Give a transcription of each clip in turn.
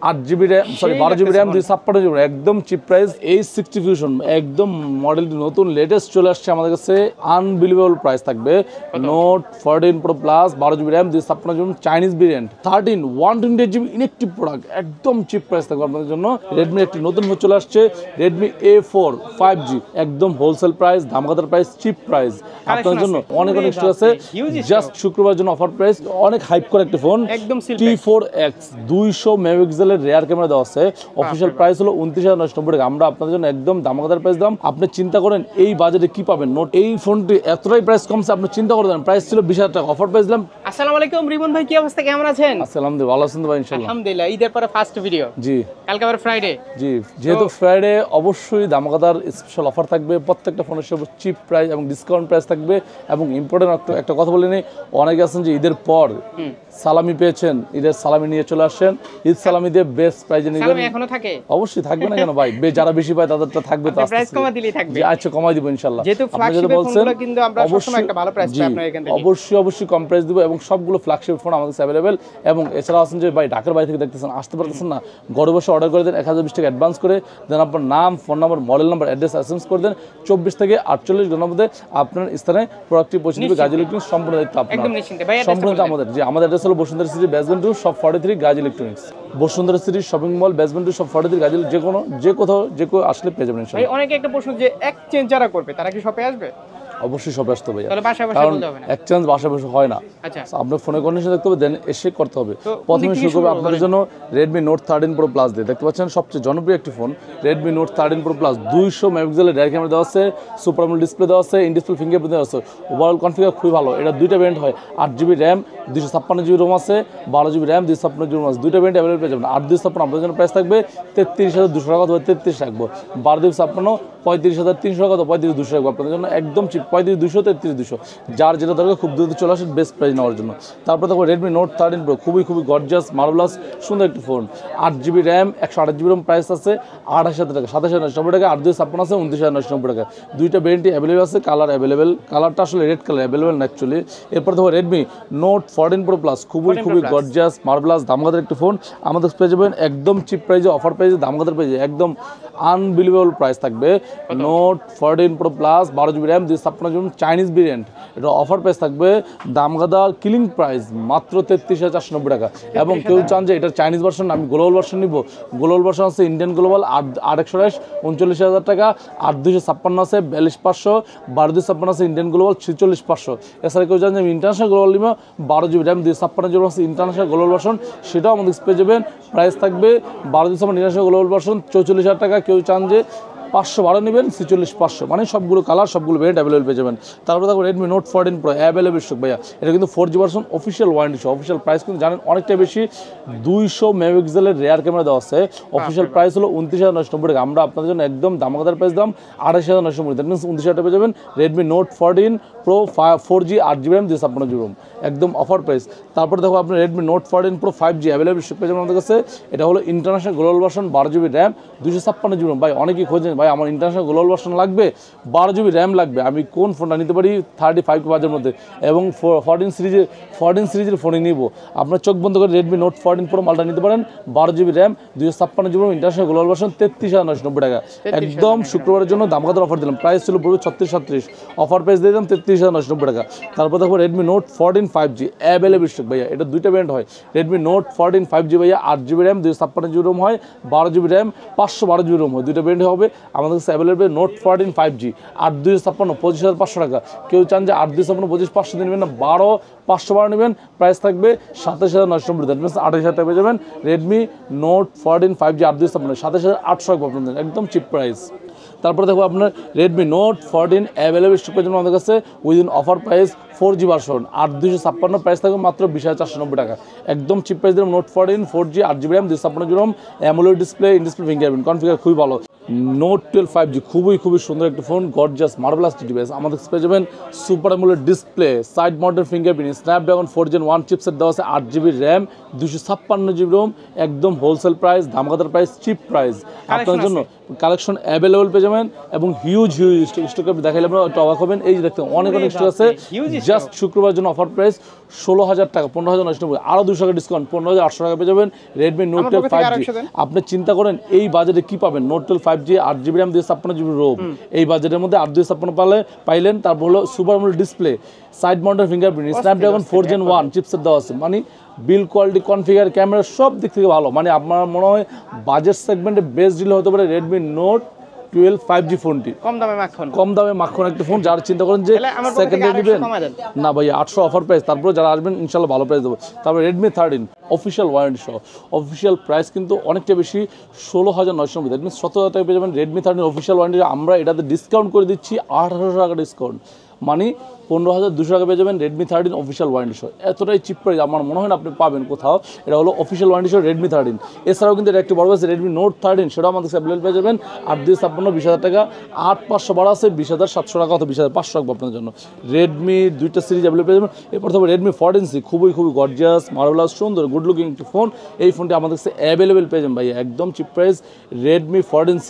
8GB RAM, sorry 12GB RAM 256GB, একদম cheap price. A60 fusion একদম মডেলটি নতুন লেটেস্ট চলে আসছে আমাদের কাছে, আনবিলিভেবল প্রাইস থাকবে। Note 14 pro plus 12GB RAM 256GB, Chinese variant 13 128GB inactive product, একদম চিপ প্রাইস থাকবে আপনাদের জন্য। রেডমি একটি নতুন ফোন চলে আসছে, রেডমি A4 5G, একদম হোলসেল প্রাইস, ধামাকাদার প্রাইস, চিপ প্রাইস আপনাদের জন্য। অনেক স্টক আছে, জাস্ট শুক্রবার জন্য অফার প্রাইস, অনেক হাইপ করে একটা ফোন, একদম T4X 200 মেগাপিক্সেলের রিয়ার ক্যামেরা দেওয়া আছে। অফিশিয়াল প্রাইস হলো 29,990 টাকা। আমরা আপনাদের জন্য একদম ধামাকাদার প্রাইস দাম। আপনি চিন্তা করেন এই বাজেটে কি পাবেন। নোট এই ফোনটি এতটাই প্রাইস কমছে, আপনি চিন্তা করে দেন, প্রাইস ছিল 20,000 টাকা, অফার প্রাইস দিলাম। আসসালামু আলাইকুম রিবন ভাই, কি অবস্থা, কেমন আছেন? আলহামদুলিল্লাহ ভালো আছেন ভাই? ইনশাআল্লাহ আলহামদুলিল্লাহ। ঈদের পরে ফার্স্ট ভিডিও, জি কালকে আবার ফ্রাইডে, জি যেহেতু ফ্রাইডে অবশ্যই ধামাকাদার স্পেশাল অফার থাকবে, প্রত্যেকটা ফোনের সাথে চিপ প্রাইস এবং ডিসকাউন্ট প্রাইস থাকবে। এবং ইম্পর্টেন্ট একটা কথা বলে নিই, অনেকে আছেন যে ঈদের পর সালামি পেয়েছেন, ঈদের সালামি নিয়ে চলে আসছেন, ঈদ সালামি দিয়ে বেস্ট প্রাইজে নেবেন। সালামি এখনো থাকে? অবশ্যই থাকবে না কেন ভাই, যারা বেশি পায় তাদেরটা থাকবে, তো প্রাইস কমা দিলেই থাকবে। আচ্ছা কমাই দিব ইনশাআল্লাহ। যেহেতু ফ্ল্যাগশিপ ফোনগুলো কিন্তু আমরা সবসময় একটা ভালো প্রাইস পাই আপনাদের এখান থেকে, অবশ্যই কম প্রাইস দিব। এবং সবগুলো ফ্ল্যাগশিপ ফোন আমাদের কাছে अवेलेबल। এবং এছাড়া আছেন যে ভাই ঢাকার বাইরে থেকে দেখতেছেন, আসতে পারতেছেন না, ঘরে বসে অর্ডার করে দেন, 1020 টাকা অ্যাডভান্স করে দেন, আপনার নাম, phone number, model number, address SMS করে দেন, 24 থেকে 48 ঘন্টার মধ্যে আপনার স্থানে প্রোডাক্টটি পৌঁছে দেবে। গাজী ইলেকট্রনিক্স সম্পূর্ণ দায়িত্ব আপনার, একদম নিশ্চিন্তে ভাই। সম্পূর্ণ আমাদের। যে আমাদের অ্যাড্রেস হলো Bashundhara city basement 2 shop 43 Gazi electronics, Bashundhara city shopping mall basement 2 shop 43 Gazi. যে কোথাও আসলে পেয়ে যাবেন ইনশাআল্লাহ। অনেকে একটা প্রশ্ন, যে এক্সচেঞ্জ যারা করবে তারা কি শপে আসবে? অবশ্যই সব আসতে হবে, তাহলে বাসায় বসে বলতে হবে না, এক্সচেঞ্জ বাসায় বসে হয় না। আচ্ছা, আপনার ফোনে কন্ডিশন দেখতে হবে, দেন এসে করতে হবে। প্রথমে শুরু করবে আপনাদের জন্য রেডমি নোট 13 প্রো প্লাস দিয়ে। দেখতে পাচ্ছেন সবচেয়ে জনপ্রিয় একটি phone, Redmi note 13 pro plus, 200 মেগাপিক্সেলের রিয়ার ক্যামেরা দেওয়া আছে, সুপার আমোলেড ডিসপ্লে দেওয়া আছে, ইন ডিসপ্লে ফিঙ্গারপ্রিন্ট দেওয়া আছে। ওভারঅল কনফিগার খুবই ভালো। এটা দুইটা ভেরিয়েন্ট হয়, 8GB র্যাম 256GB রোম আছে, 12GB র্যাম 256GB আছে, দুইটা ভেরিয়েন্ট অ্যাভেলেবল পেয়ে যাবেন। 8/256 আপনাদের জন্য প্রাইস থাকবে 33,200 টাকা, অথবা 33 রাখবো। 12/256 35,300 টাকা, অথবা 35,200 রাখবো আপনাদের জন্য, একদম চিপ 35,200 33,200, যার যেটা দরকার খুব দ্রুত চলে আসে বেস্ট প্রাইস নেওয়ার জন্য। তারপর দেখো রেডমি নোট 13 প্রো, খুবই গর্জিয়াস মার্ভেলাস সুন্দর একটি phone, 8GB RAM 128GB Rome, price আছে 28,000 টাকা, 27,990 টাকা। 8/256 আছে 29,990 টাকা, দুইটা ভেরিয়েন্টই অ্যাভেলেবল আছে। কালার অ্যাভেলেবেল, কালারটা আসলে রেড কালার অ্যাভেলেবেল না অ্যাকচুয়ালি। এরপর দেখো রেডমি নোট 14 প্রো প্লাস, খুবই গর্জিয়াস মার্ভেলাস ধামাকাদার একটি ফোন আমাদের পেয়ে যাবেন, একদম চিপ প্রাইসে, অফার প্রাইসে, ধামাকাদার প্রাইসে, একদম আনবিলিভেবল প্রাইস থাকবে। Note 14 pro plus 12GB RAM 256GB, Chinese variant, এটা অফার প্রাইস থাকবে দামগাদার কিলিং প্রাইস মাত্র 33,490 টাকা। এবং কেউ চান যে এটার চাইনিজ ভার্সন, আমি গ্লোবাল ভার্সন নিব, গ্লোবাল ভার্সন আছে ইন্ডিয়ান গ্লোবাল 8/128 39,000 টাকা, 8/256 আছে 42,500, 12/256 আছে ইন্ডিয়ান গ্লোবাল 46,500। এছাড়া কেউ চান যে আমি ইন্টারন্যাশনাল গ্লোবাল নিব, 12GB র্যাম 256GB আছে ইন্টারন্যাশনাল গ্লোবাল ভার্সন, সেটাও আমাদের পেয়ে যাবেন। প্রাইস থাকবে 12/256 ইন্টারন্যাশনাল গ্লোবাল ভার্সন 44,000 টাকা। কেউ চান যে 512 নেবেন 46,500, মানে সবগুলো কালার সবগুলো ভেরিয়েন্ট অ্যাভেলেবল পেয়ে যাবেন। তারপরে দেখো Redmi note 14 pro available stock ভাইয়া, এটা কিন্তু 4G ভার্সন, অফিসিয়াল ওয়ারেন্টি সহ। অফিসিয়াল প্রাইস কিন্তু জানেন অনেকটা বেশি, 200 মেগাপিক্সেলের রিয়ার ক্যামেরা দেওয়া আছে। অফিসিয়াল প্রাইস হলো 29,990 টাকা। আমরা আপনাদের জন্য একদম দামাকাদার প্রাইস দাম 28,990 টাকা, 29,000 টাকা পেয়ে যাবেন। Redmi note 14 pro 4G 8GB RAM 256GB ROM, একদম অফার প্রাইস। তারপরে দেখো আপনার Redmi note 14 pro 5G available stock পেয়ে যাবেন আমাদের কাছে। এটা হলো international global version, 12GB RAM 256GB ROM. ভাই অনেকেই খোঁজেন ভাই আমার ইন্টারন্যাশনাল গ্লোবাল ভার্সন লাগবে, 12GB র্যাম লাগবে, আমি কোন ফোনটা নিতে পারি 35 বাজের মধ্যে, এবং 14 সিরিজের ফোনে নিব। আপনার চোখ বন্ধ করে রেডমি নোট 14 প্রো মালটা নিতে পারেন, 12GB RAM 256GB ROM, international global version 33,990 টাকা। একদম শুক্রবারের জন্য দামগাদার অফার দিলাম, প্রাইস ছিল পুরো 36-37, অফার প্রাইস দিয়ে দিলাম 33,990 টাকা। তারপর দেখো Redmi note 14 5G available stock ভাইয়া, এটা দুইটা ভেরিয়েন্ট হয়, রেডমি নোট 14 5G ভাইয়া 8GB র্যাম 256GB রোম হয়, 12GB র্যাম 512GB রোম হয়, দুইটা ভেরিয়েন্ট হবে আমাদের কাছে অ্যাভেলেবল। নোট 14 5G 8/256 25,500 টাকা। কেউ চান যে 8/256 25,500 দিয়ে নেবেন না, 512 নেবেন, প্রাইস থাকবে 27,990 টাকা, 28,000 টাকা পেয়ে যাবেন। রেডমি নোট 14 5G 8/256 27,800 টাকা আপনাদের, একদম চিপ প্রাইস। তারপরে দেখো আপনার রেডমি নোট 14 অ্যাভেলেবল স্টক পেয়ে যাবেন আমাদের কাছে within offer price 4G version 8/256, price থাকবে মাত্র 20,490 টাকা, একদম চিপ প্রাইস দিলাম। Note 14 4G 8GB RAM 256GB ROM, AMOLED display, in display fingerprint, configure খুবই ভালো। নোট 12 5G খুবই সুন্দর একটা ফোন, গর্জিয়াস মার্বেলাস ডিভাইস। আমাদের কাছে পেয়ে যাবেন super AMOLED display, side mounted fingerprint, Snapdragon 4 Gen 1 chipset দেওয়া আছে, 8GB র্যাম, 256GB রোম, একদম হোলসেল প্রাইস, ধামাকাদার প্রাইস, চিপ প্রাইস আপনার জন্য। কালেকশন অ্যাভেলেবল পেয়ে যাবেন এবং হিউজ স্টক দেখাইলে আপনারা একটু অবাক হবেন। এই যে দেখতে অনেক স্টক আছে। জাস্ট শুক্রবার জন্য অফার প্রাইস 16,000 টাকা, 15,990, আরও 200 টাকা ডিসকাউন্ট, 15,800 টাকা পেয়ে যাবেন রেডমি নোট 12 5G। আপনি চিন্তা করেন এই বাজেটে কি পাবেন, note 12 5G, 8GB RAM, 256GB Rome, এই বাজেটের মধ্যে 8 পাইলেন। তারপর হলো super AMOLED display, side mounted fingerprint, Snapdragon 4 Gen 1 chipset দেওয়া আছে, মানে বিল কোয়ালিটি, কনফিগার, ক্যামেরা সব দিক থেকে ভালো। মানে আপনার মনে হয় বাজেট সেগমেন্টে বেস্ট ডিল হতে পারে রেডমি নোট 12 5G ফোনটি। কম দামে মাখন একটা ফোন। যারা চিন্তা করেন যে সেকেন্ড হ্যান্ড নেবেন, না ভাই 800 অফার প্রাইস, তারপরে যারা আসবেন ইনশাল্লাহ ভালো প্রাইস দেবো। তারপরে রেডমি 13 অফিসিয়াল ওয়ারেন্টি সহ, অফিসিয়াল প্রাইস কিন্তু অনেকটা বেশি, 16,990, দ্যাট মিনস 17,000 টাকা পেয়ে যাবেন রেডমি 13 অফিসিয়াল ওয়ারেন্টি। আমরা এটাতে ডিসকাউন্ট করে দিচ্ছি 8,800 টাকা ডিসকাউন্ট, মানে 15,200 টাকা পেয়ে যাবেন রেডমি 13 অফিসিয়াল ওয়ারেন্টি সহ। এতটাই চিপ প্রাইস আমার মনে হয় না আপনি পাবেন কোথাও। এটা হলো অফিসিয়াল ওয়ারেন্টি সহ রেডমি 13। এছাড়াও কিন্তু এটা একটি বড় আছে রেডমি নোট 13, সেটাও আমাদের অ্যাভেলেবল পেয়ে যাবেন 8,256, 20,000 টাকা, 8,500 বাড়া আছে, 20,700 টাকা অথবা 20,500 রাখবো আপনার জন্য। রেডমি দুইটা সিরিজ অ্যাভেলেবল পেয়ে যাবেন। এরপর তবে রেডমি 14C খুবই গর্জিয়াস মার্বেলাস সুন্দর গুড লুকিং একটি ফোন। এই ফোনটি আমাদের কাছে অ্যাভেলেবল পেয়ে যাবেন ভাই একদম cheap price. Redmi 14C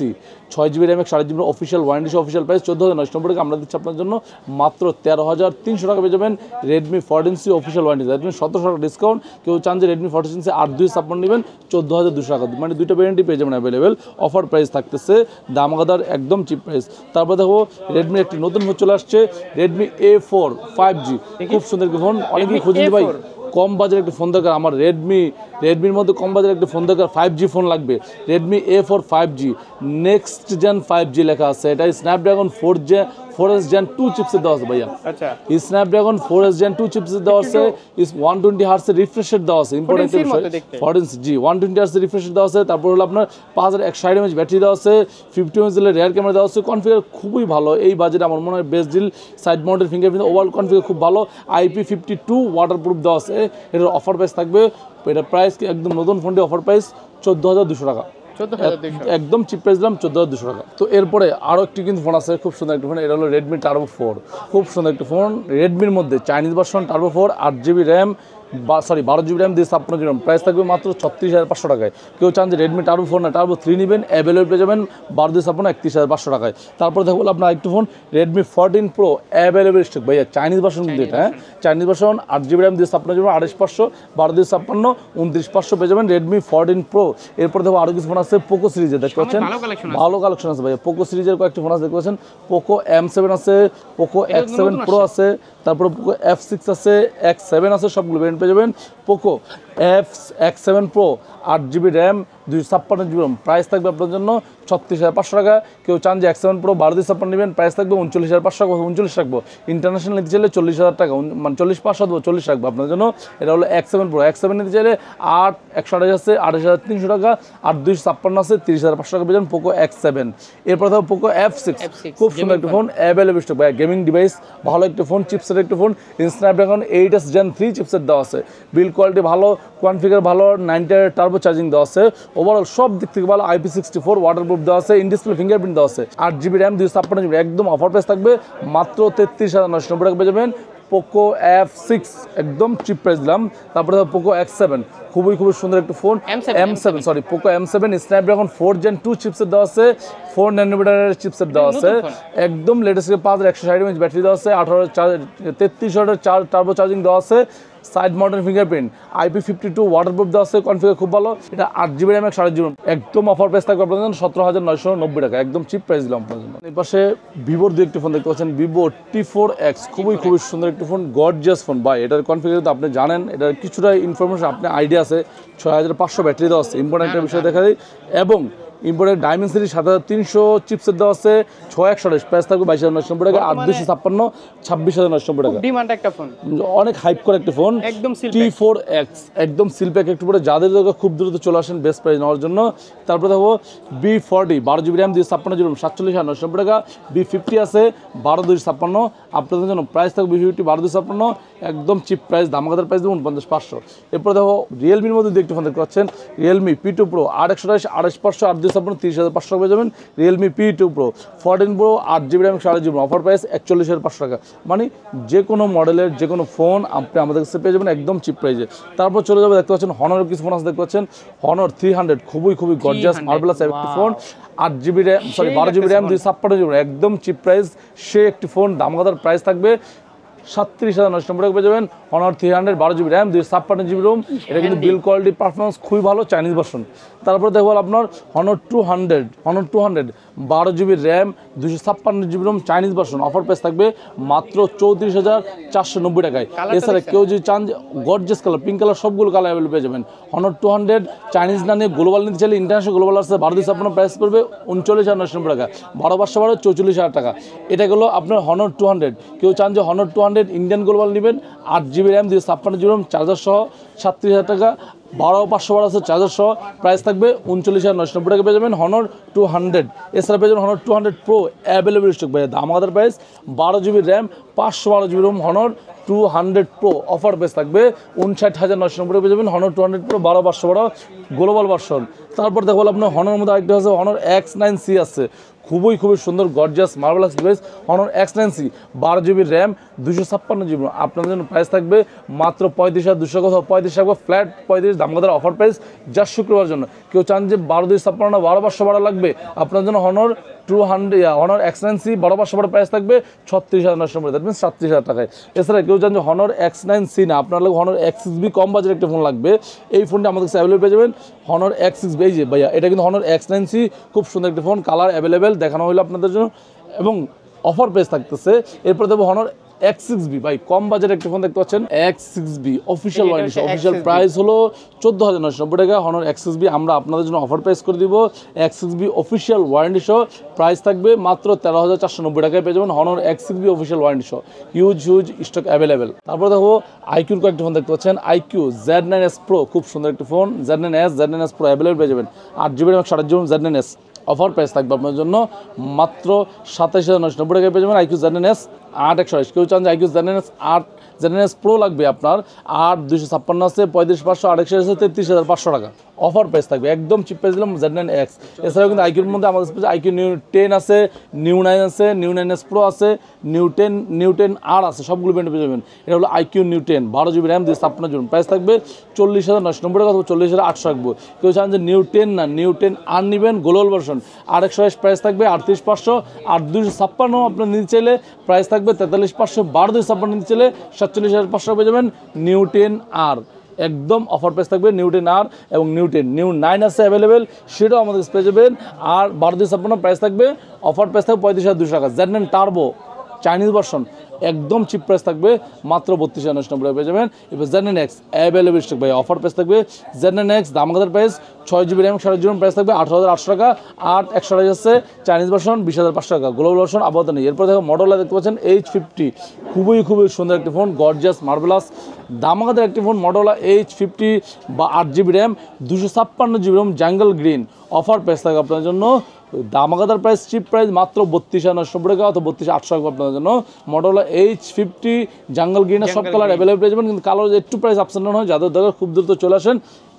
6GB RAM, 8.5GB official warranty সহ, অফিসিয়াল প্রাইস 14,990 টাকা। আমরা দিচ্ছি আপনার জন্য মাত্র 13,300 টাকা পেয়ে যাবেন Redmi 14C official warranty, that means 1700 টাকা ডিসকাউন্ট। কেউ চান যে রেডমি 14C 8,256 নেবেন, 14,200 টাকা, মানে দুইটা ভ্যারিয়েন্টই পেয়ে যাবেন অ্যাভেলেবেল। অফার প্রাইস থাকতেছে দামাগাদার একদম চিপ প্রাইস। তারপর দেখো রেডমি একটি নতুন ফোন চলে আসছে, রেডমি A4 5G, খুব সুন্দর একটি ফোন। অনেকেই খুঁজছেন ভাই কম বাজেট একটা ফোন দরকার, আমার রেডমির মধ্যে কম বাজেট একটা ফোন দরকার, 5G ফোন লাগবে। Redmi A4 5G next gen 5G লেখা আছে, এটা স্ন্যাপড্রাগন 4S Gen 2 চিপসেট দেওয়া আছে ভাইয়া। আচ্ছা, স্ন্যাপড্রাগন 4S Gen 2 চিপসেট দেওয়া আছে, 120 হার্টজের রিফ্রেশ রেট দেওয়া আছে, ইম্পর্টেন্ট 14G 120 হার্টজের রিফ্রেশ রেট দেওয়া আছে। তারপর হলো আপনার 5160 mAh ব্যাটারি দেওয়া আছে, 50 MP রেয়ার ক্যামেরা দেওয়া আছে, কনফিগার খুবই ভালো। এই বাজেটে আমার মনে হয় best deal. Side mounted fingerprint, overall configure খুব ভালো, IP52 ওয়াটারপ্রুফ দেওয়া আছে। এটার অফার প্রাইস থাকবে, এটা প্রাইস একদম নতুন ফোনটি অফার প্রাইস 14,200 টাকা, একদম চিপ প্রাইস দিলাম 14,200 টাকা। তো এরপরে আরও একটি কিন্তু ফোন আছে, খুব সুন্দর একটা ফোন, এটা হলো রেডমি টার্বো 4, খুব সুন্দর একটা ফোন। রেডমির মধ্যে Chinese version turbo 4, 8GB RAM, 12GB RAM, 256GB ROM, price থাকবে মাত্র 36,500 টাকায়। কেউ চান যে রেডমি টার্বো 4 না টার্বো 3 নেবেন, অ্যাভেলেবল পেয়ে যাবেন 12/256 31,500 টাকায়। তারপর দেখবো আপনার একটু phone Redmi 14 Pro available stock ভাইয়া, চাইনিজ ভার্সন কিন্তু এটা, হ্যাঁ Chinese version, 8GB RAM, 256GB, 28,500, 12/256, 29,500 পেয়ে যাবেন রেডমি 14 Pro। এরপর দেখো আরও কিছু ফোন আছে পোকো সিরিজের, দেখতে পাচ্ছেন ভালো কালেকশন আছে ভাইয়া। পোকো সিরিজের কয়েকটি ফোন আছে, দেখতে পাচ্ছেন পোকো M7 আছে, পোকো X7 Pro আছে, তারপর পোকো F6 আছে, X7 আছে, সবগুলো ভ্যারিয়েন্ট পেয়ে যাবেন। Poco X7 Pro 8GB RAM, 256GB ROM, price থাকবে আপনার জন্য 36,500 টাকা। কেউ চান যে X7 Pro 12/256 নেবেন, প্রাইস থাকবে 39,500 টাকা, 39 রাখবো। ইন্টারন্যাশনাল নিতে চাইলে 40,000 টাকা, মানে 40,500 দেবো, 40 রাখবো আপনার জন্য। এটা হলো X7 Pro। X7 নিতে চাইলে 128 আছে, 28,300 টাকা, 8,256 আছে, 30,500 টাকা পেয়ে যাবেন পোকো X7। এরপর দেখো পোকো F6, খুব সুন্দর একটা ফোন, অ্যাভেলেবল স্টক ভাই, গেমিং ডিভাইস, ভালো একটা ফোন, চিপসেট একটা phone, Snapdragon 8S Gen 3 chipset দেওয়া আছে, বিল কোয়ালিটি ভালো, কনফিগার ভালো, 90 টার্বো চার্জিং দেওয়া আছে, ওভারঅল সব দিক থেকে ভালো, IP64 ওয়াটারপ্রুফ দেওয়া আছে, ইন ডিসপ্লে ফিঙ্গারপ্রিন্ট দেওয়া আছে, 8GB র্যাম, 256GB, একদম অফার প্রাইস থাকবে মাত্র 33,990 টাকা পেয়ে যাবেন পোকো F6, একদম চিপ প্রাইস দিলাম। তারপরে পোকো X7, খুবই সুন্দর একটা phone, Poco M7 Snapdragon 4 Gen 2 chipset দেওয়া আছে, 4 nanometer চিপসেট দেওয়া আছে, একদম লেটেস্ট, 5160 mAh ব্যাটারি দেওয়া আছে, 33,000 টার্বো চার্জিং দেওয়া আছে, side mounted fingerprint, IP52 waterproof দেওয়া আছে, কনফিগার খুব ভালো। এটা 8GB র্যাম, 8.5GB রোম, একদম অফার প্রাইস থাকবে আপনার জন্য 17,990 টাকা, একদম চিপ প্রাইস দিলাম আপনার জন্য। এই পাশে ভিভোর দুই একটি ফোন দেখতে পাচ্ছেন, ভিভো T4X, খুবই সুন্দর একটি ফোন, গর্জিয়াস ফোন ভাই। এটার কনফিগার তো আপনি জানেন, এটার কিছুটা ইনফরমেশন আপনার আইডিয়া আছে, 6,500 ব্যাটারি দেওয়া আছে, ইম্পর্টেন্ট একটা বিষয় দেখা যায়, এবং ইম্পোর্টেড ডায়মন্ড সিরিজ 7,300 চিপসেট দেওয়া আছে, 6128, প্রাইস থাকবে 22,990 টাকা, 8,256, 26,990 টাকা। ডিমান্ড একটা ফোন, অনেক হাইপ করে একটা ফোন, একদম T4X, একদম সিল প্যাক একটু পরে, যাদের দরকার খুব দ্রুত চলে আসেন বেস্ট প্রাইস নেওয়ার জন্য। তারপরে দেখো B40 12GB RAM, 256GB Rome, 47,990 টাকা। B50 আছে 12,256, আপনাদের জন্য প্রাইস থাকবে B50 12,256, একদম চিপ প্রাইস, দামাকাদার প্রাইস দেবো 49,500। এরপরে দেখো রিয়েলমির মধ্যে দেখতে ফোন দেখতে পাচ্ছেন, রিয়েলমি P2 Pro 8,128, 28,500, 256 30,500 টাকা পেয়ে যাবেন। Realme P2 Pro 14 Pro 8GB RAM 4GB offer price 41,500 টাকা। মানে যে কোনো মডেলের যে কোনো ফোন আপনি আমাদের কাছে পেয়ে যাবেন একদম চিপ প্রাইসে। তারপর চলে যাবে, দেখতে পাচ্ছেন হনরের কিছু ফোন আছে, দেখতে পাচ্ছেন হনর 300 খুবই গর্জিয়াস মার্বেলাস একটি phone, 8GB RAM 12GB RAM 256GB একদম চিপ প্রাইস। সে একটি ফোন দামগাদার প্রাইস থাকবে 37,990 টাকা পেয়ে যাবেন। Honor 300 12GB RAM 256GB ROM, এটা কিন্তু বিল কোয়ালিটি পারফরমেন্স খুবই ভালো, চাইনিজ ভার্সন। তারপরে দেখবো আপনার Honor 200 12GB RAM 256GB ROM Chinese version offer price থাকবে মাত্র 34,490 টাকায়। এছাড়া কেউ যদি চান গর্জিয়াস কালার পিঙ্ক কালার সবগুলো কালার অ্যাভেলেবল পেয়ে যাবেন। হনর 200 চাইনিজ না নিয়ে গ্লোবাল নিতে চাইলে ইন্টারন্যাশনাল গ্লোবাল আসছে 12,256 প্রাইস পড়বে 39,990 টাকা, 12/12 44,000 টাকা। এটা গেলো আপনার হনর 200। কেউ চান যে হনর 200 ইন্ডিয়ান গ্লোবাল নেবেন 8GB RAM 256GB ROM charger সহ 37,000 টাকা, 12/512 আছে চার্জার সহ প্রাইস থাকবে 39,990 টাকা পেয়ে যাবেন হনর 200। এছাড়া পেয়ে যাবেন হনর 200 Pro অ্যাভেলেবল স্টক ভাই, দাম আমাদের price 12GB RAM 512GB ROM Honor 200 Pro offer price থাকবে 59,990 টাকা পেয়ে যাবেন হনর 200 Pro 12/512 গ্লোবাল ভার্সন। তারপর দেখো আপনার হনর মধ্যে আরেকটা আছে হনর X9C আছে, খুবই সুন্দর gorgeous marvellous device Honor X9C 12GB RAM 256GB আপনাদের জন্য প্রাইস থাকবে মাত্র 35,200 কোথাও 35 টাকা ফ্ল্যাট 35 দামগাদার অফার প্রাইস যা শুক্রবার জন্য। কেউ চান যে 12,256 না 12/512 লাগবে আপনার জন্য হনর 200 হনর X9C 12/512 প্রাইস থাকবে 36,990 দ্যাট মিনস 37,000 টাকায়। এছাড়া কেউ চান যে হনর X9C না আপনার লাগবে হনর X6B কম বাজেট একটা ফোন লাগবে, এই ফোনটা আমাদের কাছে অ্যাভেলেবল পেয়ে যাবেন হনর X6B। এই যে ভাইয়া এটা কিন্তু হনর X9C খুব সুন্দর একটা ফোন, কালার অ্যাভেলেবেল দেখানো হলো আপনাদের জন্য এবং অফার প্রাইস থাকতেছে। এরপর দেবো হনর X6B ভাই, কম বাজেট একটা ফোন দেখতে পাচ্ছেন X6B অফিসিয়াল ওয়ারেন্টি সহ অফিসিয়াল প্রাইস হলো 14,990 টাকা। হনর X6B আমরা আপনাদের জন্য অফার প্রাইস করে দিব X6B অফিসিয়াল ওয়ারেন্টি সহ প্রাইস থাকবে মাত্র 13,490 টাকায় পেয়ে যাবেন হনর X6B অফিসিয়াল ওয়ারেন্টি সহ হিউজ স্টক অ্যাভেলেবেল। তারপর দেখো আইকিউর কয়েকটা ফোন দেখতে পাচ্ছেন, IQ Z9S Pro খুব সুন্দর একটা ফোন, Z9S Pro অ্যাভেলেবল পেয়ে যাবেন 8GB এবং 8GB Z9S অফার প্রাইস থাকবে আপনার জন্য মাত্র 27,990 টাকায় পেয়ে যাবেন IQ Z9S 8/128। কেউ চান যে IQ Z9S Pro লাগবে আপনার 8,256 আছে 35,500 8/128 আছে 33,500 টাকা অফার প্রাইস থাকবে একদম চিপ প্রাইস দিলাম Z9X। এছাড়াও কিন্তু IQর মধ্যে আমাদের IQ Neo 10 আছে, Neo 9 আছে, Neo 9S Pro আছে, Neo 10R আছে, সবগুলো ব্র্যান্ড পেয়ে যাবেন। এটা হলো IQ Neo 10 12GB RAM 256GB price থাকবে 40,990 টাকা অথবা 40,800 রাখবো। কেউ চান যে Neo 10 না Neo 10R নেবেন গ্লোবাল ভার্সন 8/128 প্রাইস থাকবে 38,500, 8,256 আপনার নিতে চাইলে প্রাইস থাকবে 43,500, 12,256 নিতে চাইলে 47,500 পেয়ে যাবেন Neo 10R একদম অফার প্রাইস থাকবে Neo 10R এবং Neo 9 আছে অ্যাভেলেবেল সেটাও আমাদের পেয়ে যাবেন। আর 12,256 প্রাইস থাকবে অফার প্রাইস থাকবে 35,200 টাকা। Z9 টার্বো চাইনিজ ভার্সন একদম চিপ প্রাইস থাকবে মাত্র 32,990 টাকা পেয়ে যাবেন। এবার Z9X অ্যাভেলেবল স্টক ভাই অফার প্রাইস থাকবে Z9X দামগাদার price 6GB RAM 4GB price থাকবে 18,800 টাকা, 8/128 আছে চাইনিজ ভার্সন 20,500 টাকা গ্লোবাল ভার্সন আপাতত নেই। এরপর দেখো মডেল দেখতে পাচ্ছেন H50 খুবই সুন্দর একটি ফোন গর্জিয়াস মার্বেলাস দামগাদার একটি ফোন মডেল H50 বা 8GB RAM 256GB ROM jungle green offer price থাকবে আপনার জন্য দামাগাদার প্রাইস চিপ প্রাইস মাত্র 32,990 টাকা অথবা 32,800 টাকা আপনাদের জন্য। মডেল H50 জাঙ্গল গ্রিনের সব কালার অ্যাভেলেবল পেয়ে যাবেন, কিন্তু কালার একটু প্রাইস আপস এন্ড ডাউন হয়, যাদের দরকার খুব দ্রুত চলে আসেন,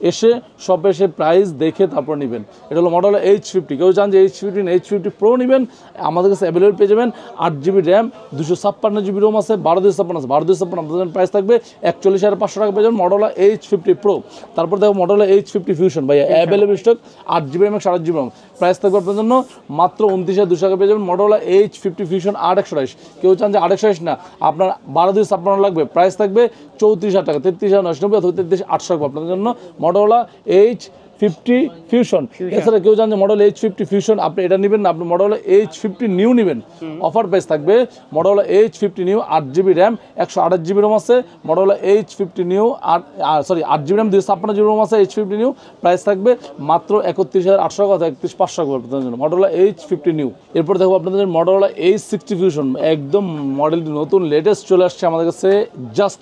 এসে শপে এসে প্রাইস দেখে তারপর নেবেন। এটা হলো মডেল H50। কেউ চান যে H50 Pro নেবেন আমাদের কাছে অ্যাভেলেবল পেয়ে যাবেন 8GB RAM 256GB ROM আছে 12,256 আছে 12,256 আপনাদের প্রাইস থাকবে 41,500 টাকা পেয়ে যাবেন মডেল H50 Pro। তারপর দেখো মডেল H50 Fusion ভাইয়া available stock 8GB RAM 8GB ROM price থাকবে আপনাদের জন্য মাত্র 29,200 টাকা পেয়ে যাবেন মডেল H50 Fusion 8/128। কেউ চান যে 8/128 না আপনার 12,256 লাগবে প্রাইস থাকবে 34,000 টাকা 33,990 অথবা 33,800 টাকা আপনাদের জন্য মডেল H50 Fusion। এছাড়া কেউ জান যে মডেল H50 Fusion আপনি এটা নেবেন না, আপনি মডেল H50 New নেবেন অফার প্রাইস থাকবে model H50 New 8GB RAM 128GB ROM আছে model H50 New 8GB RAM 256GB ROM আছে H50 New প্রাইস থাকবে মাত্র 31,800 টাকা 31,500 টাকা আপনাদের জন্য মডেল H50 New। এরপর দেখো আপনাদের মডেল H60 Fusion একদম মডেলটি নতুন লেটেস্ট চলে আসছে আমাদের কাছে জাস্ট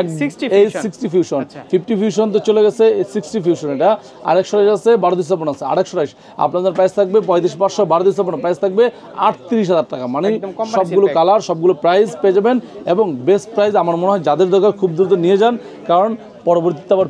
H60 Fusion 50 Fusion তো চলে গেছে H60 Fusion এটা 8/128 আছে 12,256 আছে 8/128 আপনাদের প্রাইস থাকবে 35,500 12,256 প্রাইস থাকবে 38,000 টাকা। মানে সবগুলো কালার সবগুলো প্রাইস পেয়ে যাবেন এবং বেস্ট প্রাইস আমার মনে হয় যাদের দরকার খুব দ্রুত নিয়ে যান, কারণ পরবর্তীতে আবার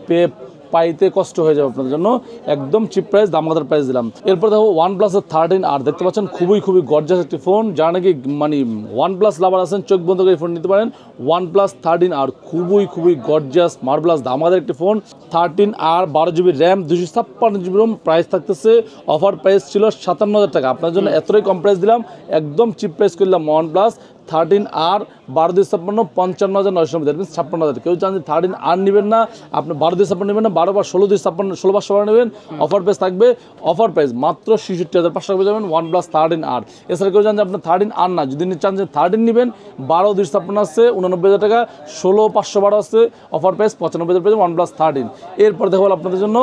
পাইতে কষ্ট হয়ে যাবে আপনাদের জন্য, একদম চিপ প্রাইস, দামাদার প্রাইস দিলাম। এরপর দেখো OnePlus-এর 13R দেখতে পাচ্ছেন, খুবই গর্জাস একটি ফোন, যারা নাকি মানে OnePlus লাভার আছেন চোখ বন্ধ করে ফোন নিতে পারেন। OnePlus 13R খুবই গর্জাস মার্ভেলাস দামাদার একটি phone. 13R 12GB RAM 256GB ROM, price থাকতেছে অফার প্রাইস ছিল 57,000 টাকা, আপনার জন্য এতটাই কম প্রাইস দিলাম, একদম চিপ প্রাইস করলাম। OnePlus 13R 12/256 55,990, that means 56,000। কেউ চান যে 13R নেবেন না, আপনি 12/256 নেবেন না, 12 বা 16/256 16/500 নেবেন, অফার প্রাইস থাকবে, অফার প্রাইস মাত্র 66,500 টাকা যাবেন OnePlus 13R। এছাড়া কেউ চান যে আপনার 13R না, যদি চান যে 13 নেবেন, 12/256 আছে 89,000 টাকা, 16/512 আছে, অফার প্রাইস 95,000 পেয়ে যাবেন OnePlus 13। এরপর দেখো আপনাদের জন্য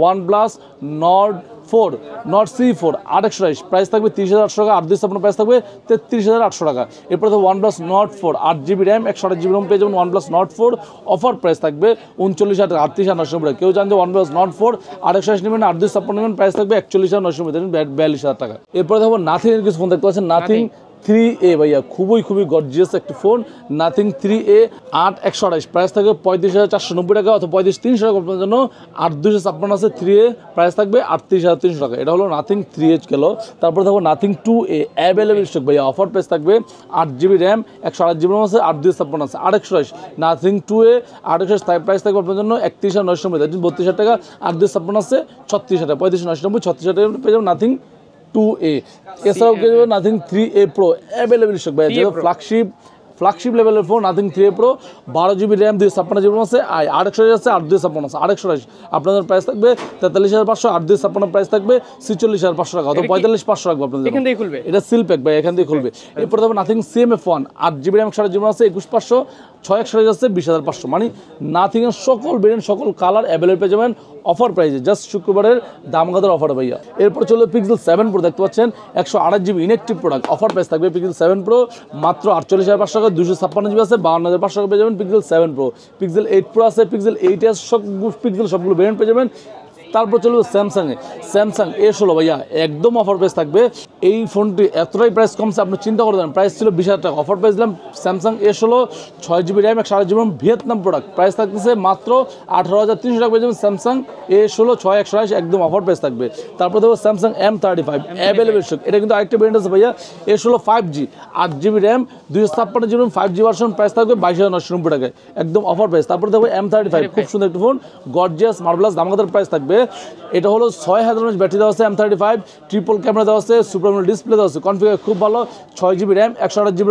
OnePlus Nord C4 8/128, প্রাইস থাকবে 30,800 টাকা, 8/256 প্রাইস থাকবে 33,800 টাকা। এরপর দেখো OnePlus Nord 4 8GB RAM 128GB Rome পেয়ে যাবেন OnePlus Nord 4, অফার প্রাইস থাকবে 39,000 টাকা, 38,990 টাকা। কেউ চান যে OnePlus Nord 4 8/128 নেবেন, 8/256 নেবেন, প্রাইস থাকবে 41,990 টাকা, 42,000 টাকা। এরপর দেখো নাথিং এর কিছু ফোন দেখতে পাচ্ছেন, নাথিং 3A ভাইয়া, খুবই গর্জিয়াস একটি ফোন, নাথিং 3A 8/128, প্রাইস থাকবে 35,490 টাকা অথবা 35,300 টাকা আপনার জন্য। 8/256 আছে 3A, প্রাইস থাকবে 38,300 টাকা। এটা হলো নাথিং 3H গেল। তারপর দেখো নাথিং 2A অ্যাভেলেবল স্টক ভাইয়া, অফার প্রাইস থাকবে 8GB র্যাম 128GB রোম আছে, 8/256 আছে 8/128। নাথিং 2A 8/128 প্রাইস থাকবে আপনার জন্য 31,990 টাকা, 32,000 টাকা, 8/256 আছে 36,000 টাকা, 35,990 36,000 টাকা পেয়ে যাবেন নাথিং 2A। এছাড়াও কেউ nothing 3A Pro available stock ভাই, যেটা ফ্ল্যাগশিপ লেভেলের phone nothing 3A Pro 12GB RAM 256GB আছে, 8/128 আছে 8/256 আছে 8/128, আপনাদের প্রাইস থাকবে 43,500, 8/256 প্রাইস থাকবে 46,500 টাকা অথবা 45,500 রাখবো আপনাদের। এখান থেকে খুলবে, এটা সিল প্যাক ভাই, এখান থেকে খুলবে। এরপর দেখো nothing CMF1 8GB RAM 128GB আছে 21,500, 6/128 আছে 20,500, মানে নাথিং এর সকল ভেরিয়েন্ট সকল কালার অ্যাভেলেবল পেয়ে যাবেন অফার প্রাইসে, জাস্ট শুক্রবারের দামগাদার অফার ভাইয়া। এরপর চলো Pixel 7 Pro দেখতে পাচ্ছেন, 128GB inactive product, offer price থাকবে Pixel 7 Pro মাত্র 48,500 টাকা, 256GB আছে 52,500 টাকা পেয়ে যাবেন Pixel 7 Pro। Pixel 8 Pro আছে, Pixel 8s সবগুলো ভেরিয়েন্ট পেয়ে যাবেন। তারপর চলবে স্যামসাং A16 ভাইয়া, একদম অফার প্রাইস থাকবে। এই ফোনটি এতটাই প্রাইস কমছে আপনি চিন্তা করবেন, প্রাইস ছিল 20,000 টাকা, অফার প্রাইস দিলাম Samsung A16 6GB RAM 128GB ROM Vietnam product, price থাকতেছে মাত্র 18,300 টাকা পেয়ে যাবেন স্যামসাং A16 6/128, একদম অফার প্রাইস থাকবে। তারপর দেখো স্যামসাং M35 অ্যাভেলেবল স্টক, এটা কিন্তু আরেকটা ভেরিয়েন্ট আছে ভাইয়া, A16 5G 8GB RAM 256GB Rome 5G version, price থাকবে 22,990 টাকায়, একদম অফার প্রাইস। তারপর দেখো M35 খুব সুন্দর একটা ফোন, গর্জিয়াস মার্ভেলাস দামাদার প্রাইস থাকবে। এটা হলো 6,000 mAh ব্যাটারি দেওয়া আছে, M35 ট্রিপল ক্যামেরা দেওয়া আছে, সুপার AMOLED ডিসপ্লে দেওয়া আছে, কনফিগার খুব ভালো, 6GB RAM 128GB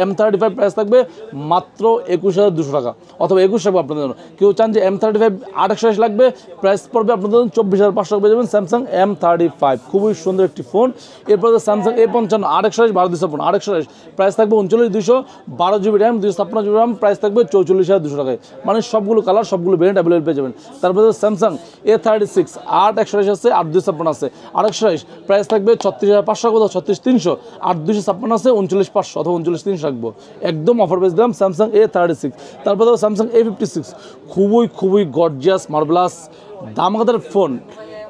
M35 price থাকবে মাত্র 21,200 টাকা অথবা 21 টাকা আপনাদের জন্য। কেউ চান যে M35 8/128 লাগবে, প্রাইস পড়বে আপনাদের জন্য 24,500 টাকা পেয়ে যাবেন স্যামসাং M35, খুবই সুন্দর একটি ফোন। এরপর স্যামসাং A55 8/128 12/256 8/128, প্রাইস থাকবে 39,200, 12GB RAM 256GB RAM, price থাকবে 44,200 টাকায়, মানে সবগুলো কালার সবগুলো ভেরিয়েন্ট অ্যাভেলেবল পেয়ে যাবেন। তারপরে স্যামসাং A36 8/128 আছে 8/256 আছে 8/128, প্রাইস থাকবে 36,500 অথবা 36,300, 8/256 আছে 39,500 অথবা 39,300 রাখবো, একদম অফার প্রাইস দিলাম স্যামসাং A36। তারপর দেখো স্যামসাং A56 খুবই গর্জিয়াস মার্ভেলাস দামাদার phone,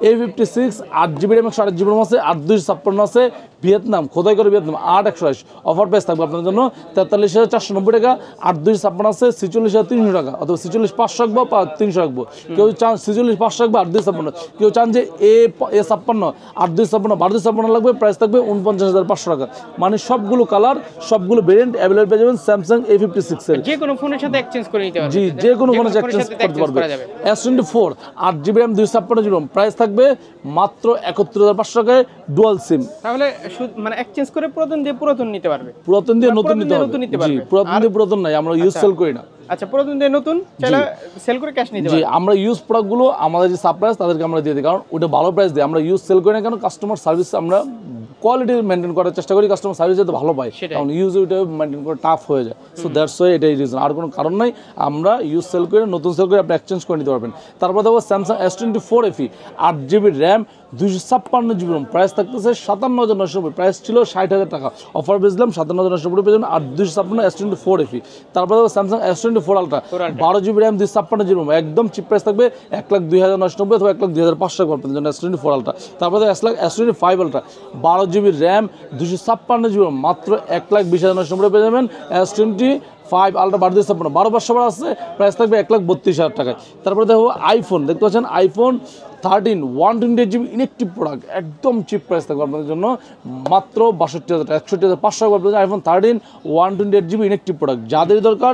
A56 8GB RAM 128GB ROM আছে, 8/256 আছে ভিয়েতনাম, খোদাই করে ভিয়েতনাম 8/128, অফার প্রাইস থাকবে আপনার জন্য 43,490 টাকা, 8/256 আছে 46,300 টাকা অথবা 46,500 রাখবো বা 300 রাখবো। কেউ চান 46,500 রাখবো 8/256, কেউ চান যে A56 8/256 12/256 লাগবে, প্রাইস থাকবে 49,500 টাকা, মানে সবগুলো কালার সবগুলো ভেরিয়েন্ট অ্যাভেলেবল পেয়ে যাবেন স্যামসাং A56 এর। যে কোনো ফোনের সাথে এক্সচেঞ্জ করে নিতে পারবেন, জি যে কোনো ফোনের সাথে এক্সচেঞ্জ করতে পারবে। S24 8GB RAM 256GB ROM, price থাকবে মাত্র 71,500 টাকায়, ডুয়াল সিম। তাহলে মানে এক্সচেঞ্জ করে পুরাতন নিতে পারবে, পুরাতন দিয়ে নতুন নিতে হবে। জি পুরাতন দিয়ে পুরাতন নাই, আমরা ইউজ সেল করি না। আচ্ছা, পুরাতন দিয়ে নতুন চাইলে সেল করে ক্যাশ নিতে পারবে। জি আমরা ইউজ প্রোডাক্টগুলো আমাদের যে সাপ্লায়ার্স তাদেরকে আমরা দিয়ে দিই, কারণ ওটা ভালো প্রাইস দেয়, আমরা ইউজ সেল করি না, কারণ কাস্টমার সার্ভিস আমরা কোয়ালিটি মেনটেন করার চেষ্টা করি, কাস্টমার সার্ভিস যাতে ভালো পায়, কারণ ইউজ ওইটা মেনটেন করা টাফ হয়ে যায়। সো দ্যাটস ওয়াই এটাই রিজন, আর কোনো কারণ নাই, আমরা ইউজ সেল করে নতুন সেল করে আপনি এক্সচেঞ্জ করে নিতে পারবেন। তারপর দেখো Samsung S24 FE 8GB RAM 256GB ROM, price থাকতেছে 57,990, প্রাইস ছিল 60,000 টাকা, অফার বেচলাম 57,990 পেয়ে যাবেন 256 S24 FE। তারপর দেখো Samsung S24 Ultra 12GB RAM 256GB ROM, একদম চিপ প্রাইস থাকবে 1,02,990 অথবা 1,02,500 টাকা আপনাদের জন্য S24 Ultra। তারপর S25 Ultra 12GB 128GB RAM 256GB মাত্র 1,20,990 পেয়ে যাবেন। S25 আলট্রা 12,500 আছে, প্রাইস থাকবে 1,32,000 টাকায়। তারপরে দেখো আইফোন, দেখতে পাচ্ছেন আইফোন 13 128GB ইনেকটিভ প্রোডাক্ট, একদম চিপ প্রাইস থাকবে আপনাদের জন্য মাত্র 62,000 টাকা, 61,500 টাকা। আইফোন 13 128GB ইনেকটিভ প্রোডাক্ট, যাদের দরকার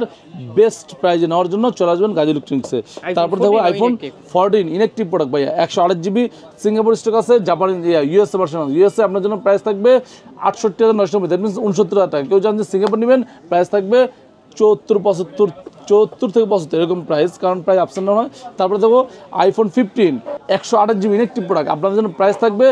বেস্ট প্রাইজে নেওয়ার জন্য চলে আসবেন গাজী ইলেকট্রনিক্সে। তারপর দেখো আইফোন 14 ইনেকটিভ প্রোডাক্ট ভাইয়া 128GB সিঙ্গাপুর স্টক আছে, জাপানি ইউএসএ ভার্সন আছে। ইউএসএ আপনার জন্য প্রাইস থাকবে 68,990, দ্যাট মিনস 69,000 টাকা। কেউ জানেন যে সিঙ্গাপুর নেবেন, প্রাইস থাকবে 74 থেকে 75 এরকম প্রাইস, কারণ প্রায় আপস এন্ড ডাউন হয়। তারপরে দেখো আইফোন 15 128GB ইনেকটিভ প্রোডাক্ট, আপনাদের জন্য প্রাইস থাকবে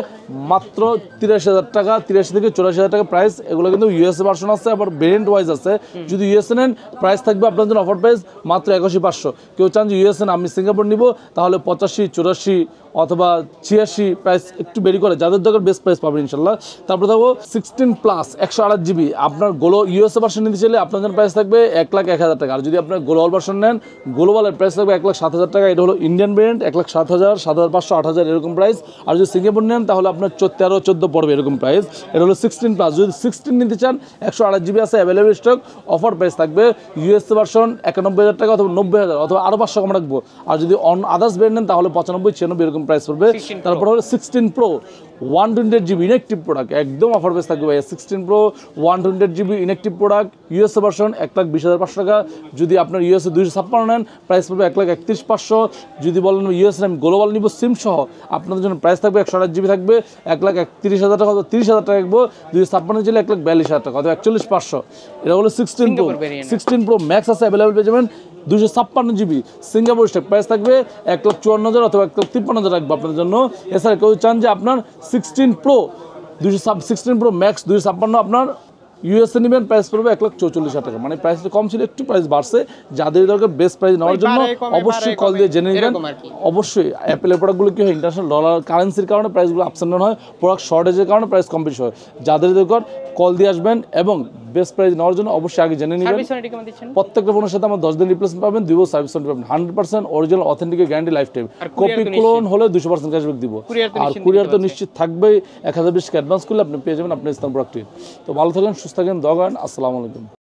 মাত্র 83,000 টাকা, 83 থেকে 84,000 টাকা প্রাইস। এগুলো কিন্তু ইউএসএ ভার্সন আছে, আবার ভেরিয়েন্ট ওয়াইজ আছে। যদি ইউএসএ নেন প্রাইস থাকবে আপনাদের জন্য অফার প্রাইস মাত্র 81,500। কেউ চান যে ইউএসএ আমি সিঙ্গাপুর নিব, তাহলে 85, 84 অথবা 86 প্রাইস একটু বেরি করে, যাদের দরকার বেস্ট প্রাইস পাবেন ইনশাল্লাহ। তারপরে দেখো 16 প্লাস 128GB আপনার ইউএসএ ভার্সন নিতে চাইলে আপনার জন্য প্রাইস থাকবে 1,01,000 টাকা। আর যদি আপনার গ্লোবাল ভার্সন নেন, গ্লোবালের প্রাইস থাকবে 1,07,000 টাকা। এটা হলো ইন্ডিয়ান ভেরিয়েন্ট, 1,07,000, 7,500, 8,000 এরকম প্রাইস। আর যদি সিঙ্গাপুর নেন তাহলে আপনার 13-14 পড়বে এরকম প্রাইস। এটা হলো 16 প্লাস। যদি 16 নিতে চান 128GB আছে অ্যাভেলেবল স্টক, অফার প্রাইস থাকবে ইউএসএ ভার্সন 91,000 টাকা অথবা 90,000 অথবা আরও 500 কম রাখবো। আর যদি আদার্স ভেরিয়েন্ট নেন তাহলে 95-96 এরকম প্রাইস পড়বে। তারপর হলো 16 Pro 128GB ইনেকটিভ প্রোডাক্ট, একদম অফার প্রাইস থাকবে ভাই। 16 Pro 128GB inactive product, USA version 1,20,500 টাকা। যদি আপনার ইউএসএ 256 নেন প্রাইস পড়বে 1,31,500। যদি বলেন ইউএসএ আমি গ্লোবাল নিব সিম সহ, আপনাদের জন্য প্রাইস থাকবে 128GB থাকবে 1,31,000 টাকা অথবা 30,000 টাকা রাখবো। যদি 56 ছিল 1,42,000 টাকা অথবা 41,500। এটা হলো 16 Pro ম্যাক্স আছে অ্যাভেলেবল পেয়ে যাবেন 256GB সিঙ্গাপুর স্টক, প্রাইস থাকবে 1,54,000 অথবা 1,53,000 রাখবো আপনাদের জন্য। এছাড়া কেউ চান যে আপনার 16 Pro ম্যাক্স 256 আপনার ইউএসএ নেবেন, প্রাইস পড়বে 1,44,000 টাকা। মানে প্রাইসটা কম ছিল, একটু প্রাইস বাড়ছে। যাদের দরকার বেস্ট প্রাইস নেওয়ার জন্য অবশ্যই কল দিয়ে জেনে নেবেন। অবশ্যই অ্যাপেলের প্রোডাক্টগুলো কি হয়, ইন্টারন্যাশনাল ডলার কারেন্সির কারণে প্রাইসগুলো আপস এন্ড ডাউন হয়, প্রোডাক্ট শর্টেজের কারণে প্রাইস কম বেশি হয়। যাদের দরকার কল দিয়ে আসবেন এবং বেস্ট প্রাইস নেওয়ার জন্য অবশ্যই আগে জেনে নেবেন। প্রত্যেকটা ফোনের সাথে আমার 10 দিন রিপ্লেসমেন্ট পাবেন, 2 সার্ভিস ওয়ারেন্টি পাবেন, 100% original authentic guarantee life time. Copy clone হলে 200% ক্যাশব্যাক দিব। আর কুরিয়ার তো নিশ্চিত থাকবেই, 1020 টাকা অ্যাডভান্স করলে আপনি পেয়ে যাবেন আপনার ইসলাম প্রোডাক্টটি। তো ভালো থাকেন, সুস্থ থাকেন, দোয়া করেন। আসসালামু আলাইকুম।